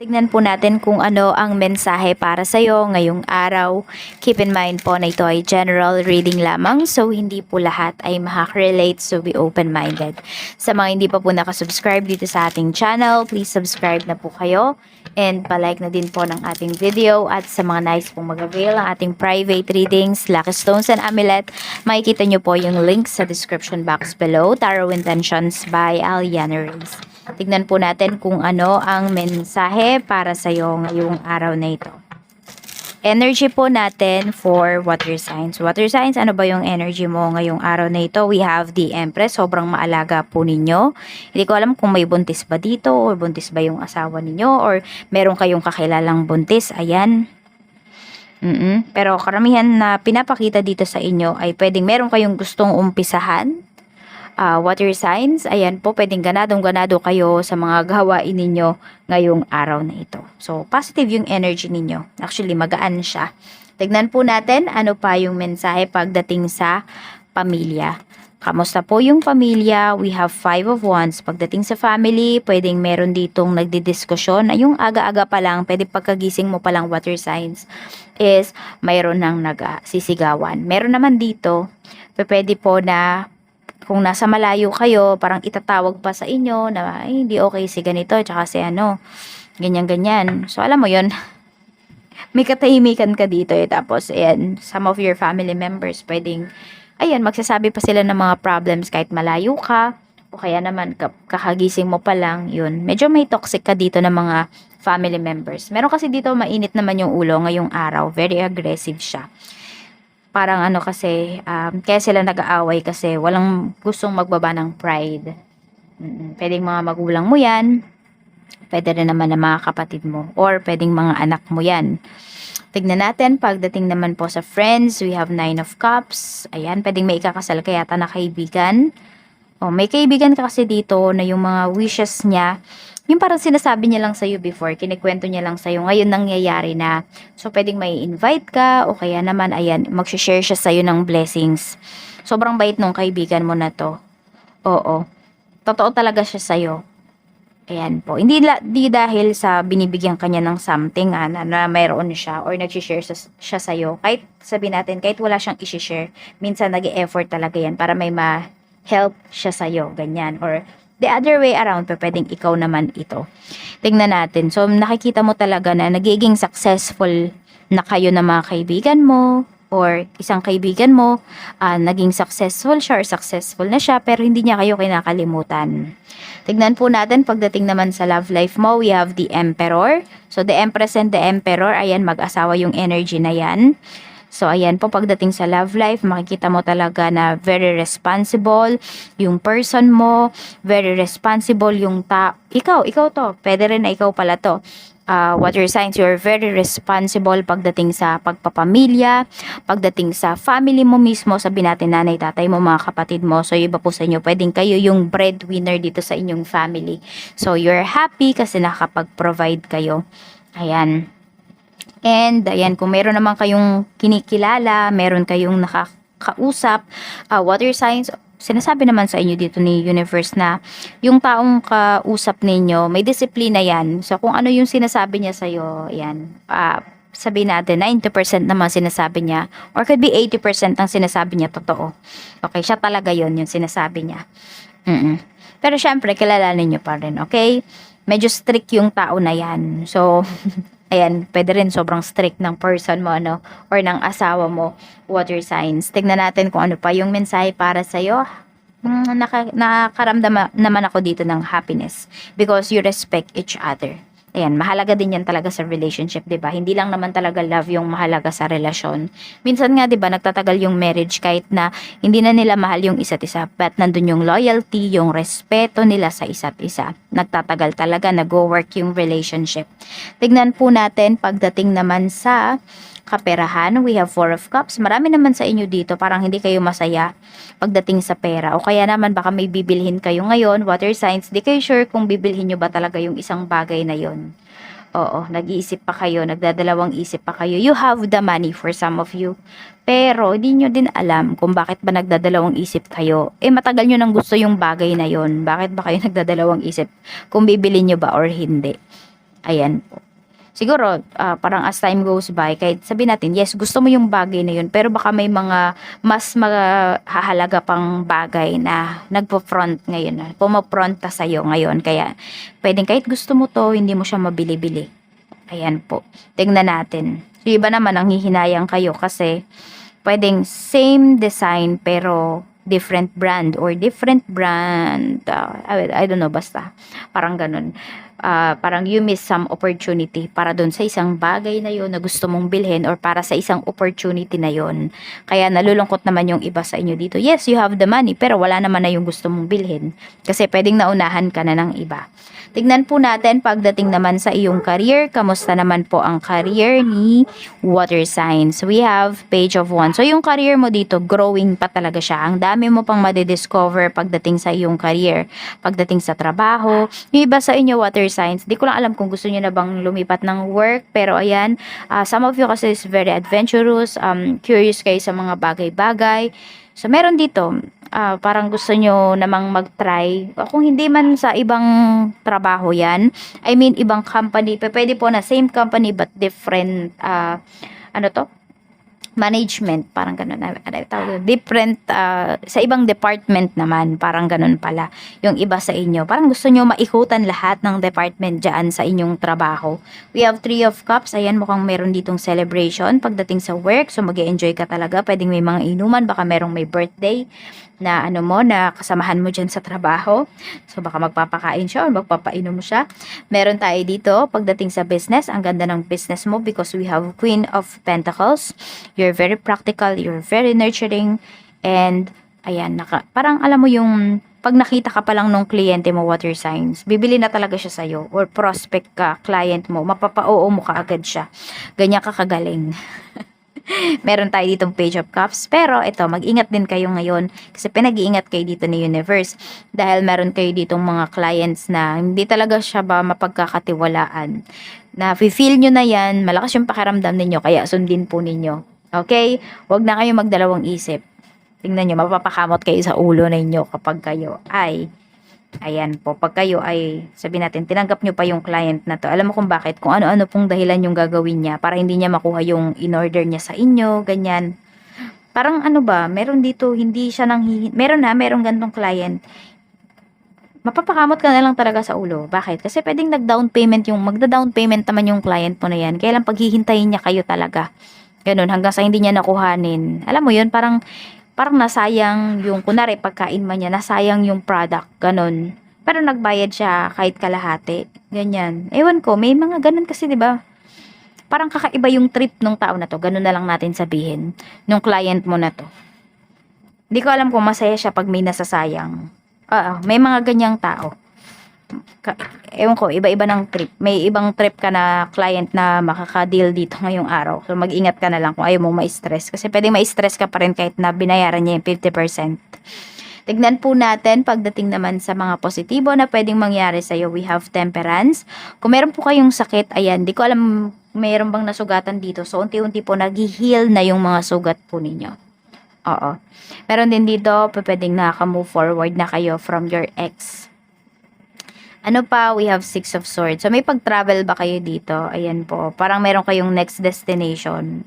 Tignan po natin kung ano ang mensahe para sa iyo ngayong araw. Keep in mind po na ito ay general reading lamang, so hindi po lahat ay makaka-relate, so be open-minded. Sa mga hindi pa po nakasubscribe dito sa ating channel, please subscribe na po kayo and palike na din po ng ating video. At sa mga nice pong mag-avail ang ating private readings, Lucky Stones and Amulet, makikita nyo po yung link sa description box below. Tarot Intentions by Aliana Reyes. Tignan po natin kung ano ang mensahe para sa iyo ngayong araw na ito. Energy po natin for water signs. Water signs, ano ba yung energy mo ngayong araw na ito? We have the Empress, sobrang maalaga po ninyo. Hindi ko alam kung may buntis ba dito or buntis ba yung asawa ninyo or meron kayong kakilalang buntis. Ayan. Pero karamihan na pinapakita dito sa inyo ay pwedeng meron kayong gustong umpisahan. Water signs, ayan po, pwedeng ganadong-ganado kayo sa mga gawain ninyo ngayong araw na ito. So, positive yung energy ninyo. Actually, magaan siya. Tignan po natin ano pa yung mensahe pagdating sa pamilya. Kamusta po yung pamilya? We have 5 of Wands. Pagdating sa family, pwedeng meron ditong nagdidiskusyon. Yung aga-aga pa lang, pwede pagkagising mo pa lang water signs, is mayroon nang nagsisigawan. Meron naman dito, pwede po na kung nasa malayo kayo, parang itatawag pa sa inyo na ay, hindi okay si ganito, tsaka si ano, ganyan-ganyan. So, alam mo yon may katahimikan ka dito eh. Tapos, ayan, some of your family members, pwedeng, ayan, magsasabi pa sila ng mga problems kahit malayo ka, o kaya naman, kakagising mo pa lang, yun. Medyo may toxic ka dito ng mga family members. Meron kasi dito, mainit naman yung ulo ngayong araw. Very aggressive siya. Parang ano kasi, kaya sila nag-aaway kasi walang gustong magbaba ng pride. Pwedeng mga magulang mo yan, pwede rin naman ng mga kapatid mo, or pwedeng mga anak mo yan. Tignan natin, pagdating naman po sa friends, we have 9 of Cups. Ayan, pwedeng may ikakasal ka yata na kaibigan. May kaibigan ka kasi dito na yung mga wishes niya, yung parang sinasabi niya lang sa'yo before, kinikwento niya lang sa'yo, ngayon nangyayari na. So, pwedeng may invite ka, o kaya naman, ayan, mag-share siya sa'yo ng blessings. Sobrang bait nung kaibigan mo na to. Oo. Totoo talaga siya sa'yo. Ayan po. Di dahil sa binibigyan kanya ng something, na mayroon siya, or nag-share siya sa'yo. Kahit sabihin natin, kahit wala siyang i-share, minsan nag-e-effort talaga yan para may ma-help siya sa'yo. Ganyan. Or, the other way around, pwedeng ikaw naman ito. Tingnan natin. So, nakikita mo talaga na nagiging successful na kayo na mga kaibigan mo, or isang kaibigan mo, naging successful siya or successful na siya, pero hindi niya kayo kinakalimutan. Tignan po natin, pagdating naman sa love life mo, we have the Emperor. So, the Empress and the Emperor, ayan, mag-asawa yung energy na yan. So, ayan po, pagdating sa love life, makikita mo talaga na very responsible yung person mo, very responsible yung ikaw to, pwede rin na ikaw pala to. Water signs, you're very responsible pagdating sa pagpapamilya, pagdating sa family mo mismo, sabihin natin nanay, tatay mo, mga kapatid mo. So, iba po sa inyo, pwedeng kayo yung breadwinner dito sa inyong family. So, you're happy kasi nakakapag-provide kayo. Ayan. And, ayan, kung meron naman kayong kinikilala, meron kayong nakakausap, water signs, sinasabi naman sa inyo dito ni Universe na yung taong kausap ninyo, may disiplina yan. So, kung ano yung sinasabi niya sa'yo, ayan, sabihin natin, 90% naman sinasabi niya, or could be 80% ang sinasabi niya totoo. Okay, siya talaga yon yung sinasabi niya. Pero syempre, kilalanin niyo pa rin, okay? Medyo strict yung tao na yan. So, ayan, pwede rin sobrang strict ng person mo, or ng asawa mo, water signs. Tignan natin kung ano pa yung mensahe para sa'yo. Nakaramdam naman ako dito ng happiness because you respect each other. Ayan, mahalaga din yan talaga sa relationship, 'di ba? Hindi lang naman talaga love yung mahalaga sa relasyon. Minsan nga, 'di ba, nagtatagal yung marriage kahit na hindi na nila mahal yung isa't isa, but nandun yung loyalty, yung respeto nila sa isa't isa. Nagtatagal talaga, nag-work yung relationship. Tignan po natin pagdating naman sa kaperahan, we have 4 of Cups. Marami naman sa inyo dito, parang hindi kayo masaya pagdating sa pera. O kaya naman baka may bibilhin kayo ngayon, water signs, di kayo sure kung bibilhin nyo ba talaga yung isang bagay na yon. Oo, nag-iisip pa kayo, nagdadalawang isip pa kayo. You have the money for some of you. Pero, hindi nyo din alam kung bakit ba nagdadalawang isip kayo. Matagal nyo nang gusto yung bagay na yon. Bakit ba kayo nagdadalawang isip kung bibili nyo ba or hindi? Ayan po. Siguro, parang as time goes by, kahit sabihin natin, yes, gusto mo yung bagay na yun, pero baka may mga mas mahahalaga pang bagay na nagpo-front ngayon, na pumapronta sa'yo ngayon. Kaya, pwedeng kahit gusto mo to, hindi mo siya mabili-bili. Ayan po. Tingnan natin. Yung iba naman, ang hihinayang kayo kasi pwedeng same design pero different brand or different brand. I don't know, basta. Parang ganun. Parang you miss some opportunity para doon sa isang bagay na yon na gusto mong bilhin or para sa isang opportunity na yon. Kaya nalulungkot naman yung iba sa inyo dito. Yes, you have the money pero wala naman na yung gusto mong bilhin kasi pwedeng naunahan ka na ng iba. Tignan po natin pagdating naman sa iyong career. Kamusta naman po ang career ni water signs? We have page of one. So yung career mo dito, growing pa talaga siya. Ang dami mo pang madidiscover pagdating sa iyong career. Pagdating sa trabaho. Yung iba sa inyo water signs, di ko lang alam kung gusto niyo na bang lumipat ng work. Pero ayan, some of you kasi is very adventurous. Curious kayo sa mga bagay-bagay. So meron dito, parang gusto nyo namang mag-try. Kung hindi man sa ibang trabaho yan, I mean ibang company, pwede po na same company but different, ano to? Management, parang ganun. Different, sa ibang department naman, parang ganun pala. Yung iba sa inyo, parang gusto nyo maikutan lahat ng department dyan sa inyong trabaho. We have 3 of Cups. Ayan, mukhang meron ditong celebration pagdating sa work. So, mag-enjoy ka talaga. Pwedeng may mga inuman, baka merong may birthday na ano mo, na kasamahan mo dyan sa trabaho. So, baka magpapakain siya or magpapainom mo siya. Meron tayo dito, pagdating sa business, ang ganda ng business mo because we have Queen of Pentacles. You're very practical, you're very nurturing, and ayan, parang alam mo yung pag nakita ka pa lang nung kliyente mo, water signs, bibili na talaga siya sa'yo, or prospect ka, client mo, mapapa-oo mo ka agad siya. Ganyan ka kagaling. Meron tayo ditong page of cups, pero ito, mag-ingat din kayo ngayon kasi pinag-iingat kayo dito ni universe dahil meron kayo ditong mga clients na hindi talaga siya ba mapagkakatiwalaan, na feel nyo na yan, malakas yung pakiramdam ninyo, kaya sundin po ninyo. Okay? Huwag na kayo magdalawang isip. Tingnan nyo, mapapakamot kayo sa ulo ninyo kapag kayo ay, ayan po, pag kayo ay, sabihin natin, tinanggap nyo pa yung client na to. Alam mo kung bakit, kung ano-ano pong dahilan yung gagawin niya para hindi niya makuha yung in-order niya sa inyo, ganyan. Parang ano ba, meron dito, hindi siya meron gantong client. Mapapakamot ka na lang talaga sa ulo. Bakit? Kasi pwedeng magda-down payment naman yung client mo na yan. Kaya lang paghihintayin niya kayo talaga. Ganun, hanggang sa hindi niya nakuhanin. Alam mo yun, parang nasayang yung, kunwari, pagkain man niya, nasayang yung product, ganun. Pero nagbayad siya kahit kalahati, ganyan. Ewan ko, may mga ganun kasi, di ba? Parang kakaiba yung trip ng tao na to, ganun na lang natin sabihin, nung client mo na to. Hindi ko alam kung masaya siya pag may nasasayang. May mga ganyang tao. Ewan ko, iba-iba ng trip. May ibang trip ka na client na makaka-deal dito ngayong araw. So, mag-ingat ka na lang kung ayaw mo ma-stress. Kasi pwedeng ma-stress ka pa rin kahit na binayaran niya yung 50%. Tignan po natin pagdating naman sa mga positibo na pwedeng mangyari sa'yo. We have temperance. Kung meron po kayong sakit, ayan, di ko alam meron bang nasugatan dito. So, unti-unti po nag-heal na yung mga sugat po ninyo. Oo. Meron din dito, pwedeng nakaka-move forward na kayo from your ex. Ano pa? We have 6 of Swords. So, may pag-travel ba kayo dito? Ayan po. Parang meron kayong next destination.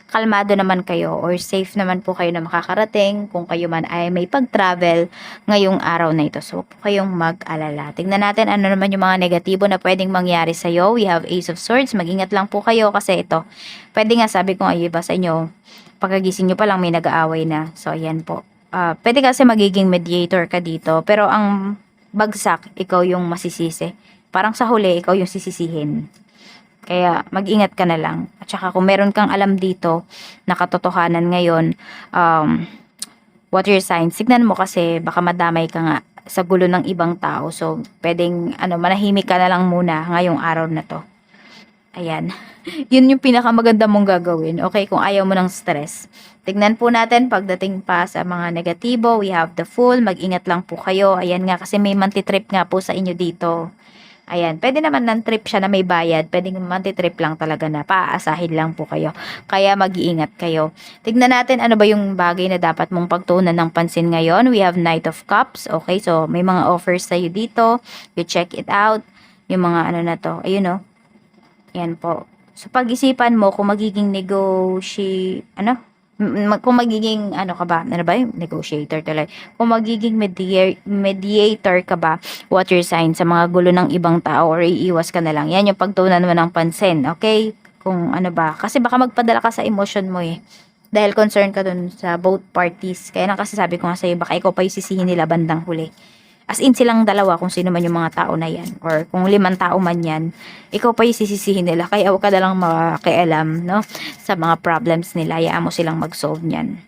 Kalmado naman kayo or safe naman po kayo na makakarating kung kayo man ay may pag-travel ngayong araw na ito. So, po kayong mag-alala. Tingnan natin ano naman yung mga negatibo na pwedeng mangyari sa'yo. We have Ace of Swords. Mag-ingat lang po kayo kasi ito. Pwede nga, sabi ko nga, iba sa inyo, pagkagising nyo pa lang may nag-aaway na. So, ayan po. Pwede kasi magiging mediator ka dito. Pero ang bagsak, ikaw yung masisisi. Parang sa huli, ikaw yung sisisihin. Kaya mag-ingat ka na lang. At saka kung meron kang alam dito na katotohanan ngayon, water signs, signan mo kasi baka madamay ka nga sa gulo ng ibang tao. So, pwedeng manahimik ka na lang muna ngayong araw na to. Ayan. Yun yung pinakamaganda mong gagawin. Okay, kung ayaw mo ng stress. Tignan po natin pagdating pa sa mga negatibo. We have the Fool. Mag-ingat lang po kayo. Ayan nga kasi may mantitrip nga po sa inyo dito. Ayan. Pwede naman ng trip siya na may bayad. Pwede mantitrip lang talaga na paaasahin lang po kayo. Kaya mag-iingat kayo. Tignan natin ano ba yung bagay na dapat mong pagtuunan ng pansin ngayon. We have Knight of Cups. Okay, so may mga offers sa'yo dito. You check it out. Yung mga ano na to. Ayun o. Yan po. So, pag-isipan mo kung magiging kung magiging, ano ka ba? Ano ba yung negotiator tuloy? Kung magiging mediator ka ba? Water sign sa mga gulo ng ibang tao or iiwas ka na lang. Yan yung pagtuunan mo ng pansin. Okay? Kung ano ba. Kasi baka magpadala ka sa emotion mo eh. Dahil concern ka dun sa both parties. Kaya nang kasi sabi ko nga sa'yo, baka ikaw pa yung sisihin nila bandang huli. As in silang dalawa kung sino man yung mga tao na yan. Or kung 5 tao man yan, ikaw pa yung sisisihin nila. Kaya huwag ka na lang makialam, no? Sa mga problems nila. Hayaan mo silang mag-solve niyan.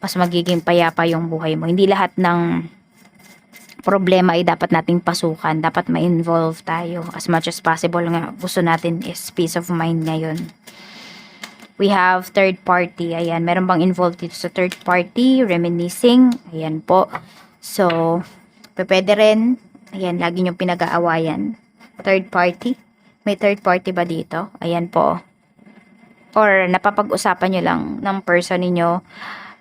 Mas magiging payapa yung buhay mo. Hindi lahat ng problema ay dapat nating pasukan. Dapat ma-involve tayo. As much as possible nga, gusto natin is peace of mind ngayon. We have third party. Ayan, meron bang involved dito sa third party? Reminiscing. Ayan po. So, pwede rin. Ayan, lagi nyo pinag-aawayan. Third party. May third party ba dito? Ayan po. Or napapag-usapan nyo lang ng person ninyo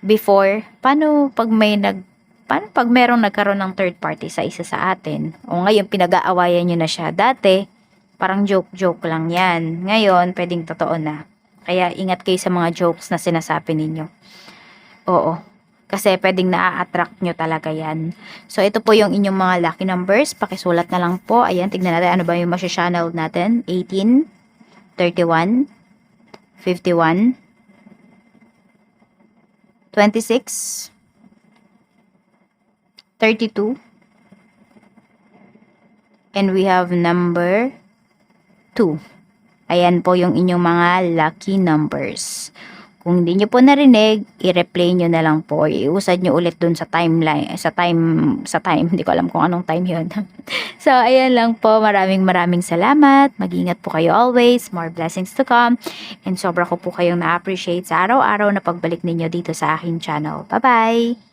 before. Paano pag merong nagkaroon ng third party sa isa sa atin? O ngayon, pinag-aawayan nyo na siya. Dati, parang joke-joke lang yan. Ngayon, pwedeng totoo na. Kaya ingat kayo sa mga jokes na sinasabi ninyo. Oo. Kasi pwedeng na-attract nyo talaga yan. So, ito po yung inyong mga lucky numbers. Pakisulat na lang po. Ayan, tignan natin ano ba yung masya-channel natin. 18, 31, 51, 26, 32, and we have number 2. Ayan po yung inyong mga lucky numbers. Kung hindi nyo po narinig, i-replay nyo na lang po. Iusad nyo ulit dun sa timeline. Sa time. Hindi ko alam kung anong time yun. So, ayan lang po. Maraming salamat. Mag-ingat po kayo always. More blessings to come. And sobra ko po kayong na-appreciate sa araw-araw na pagbalik ninyo dito sa aking channel. Bye-bye!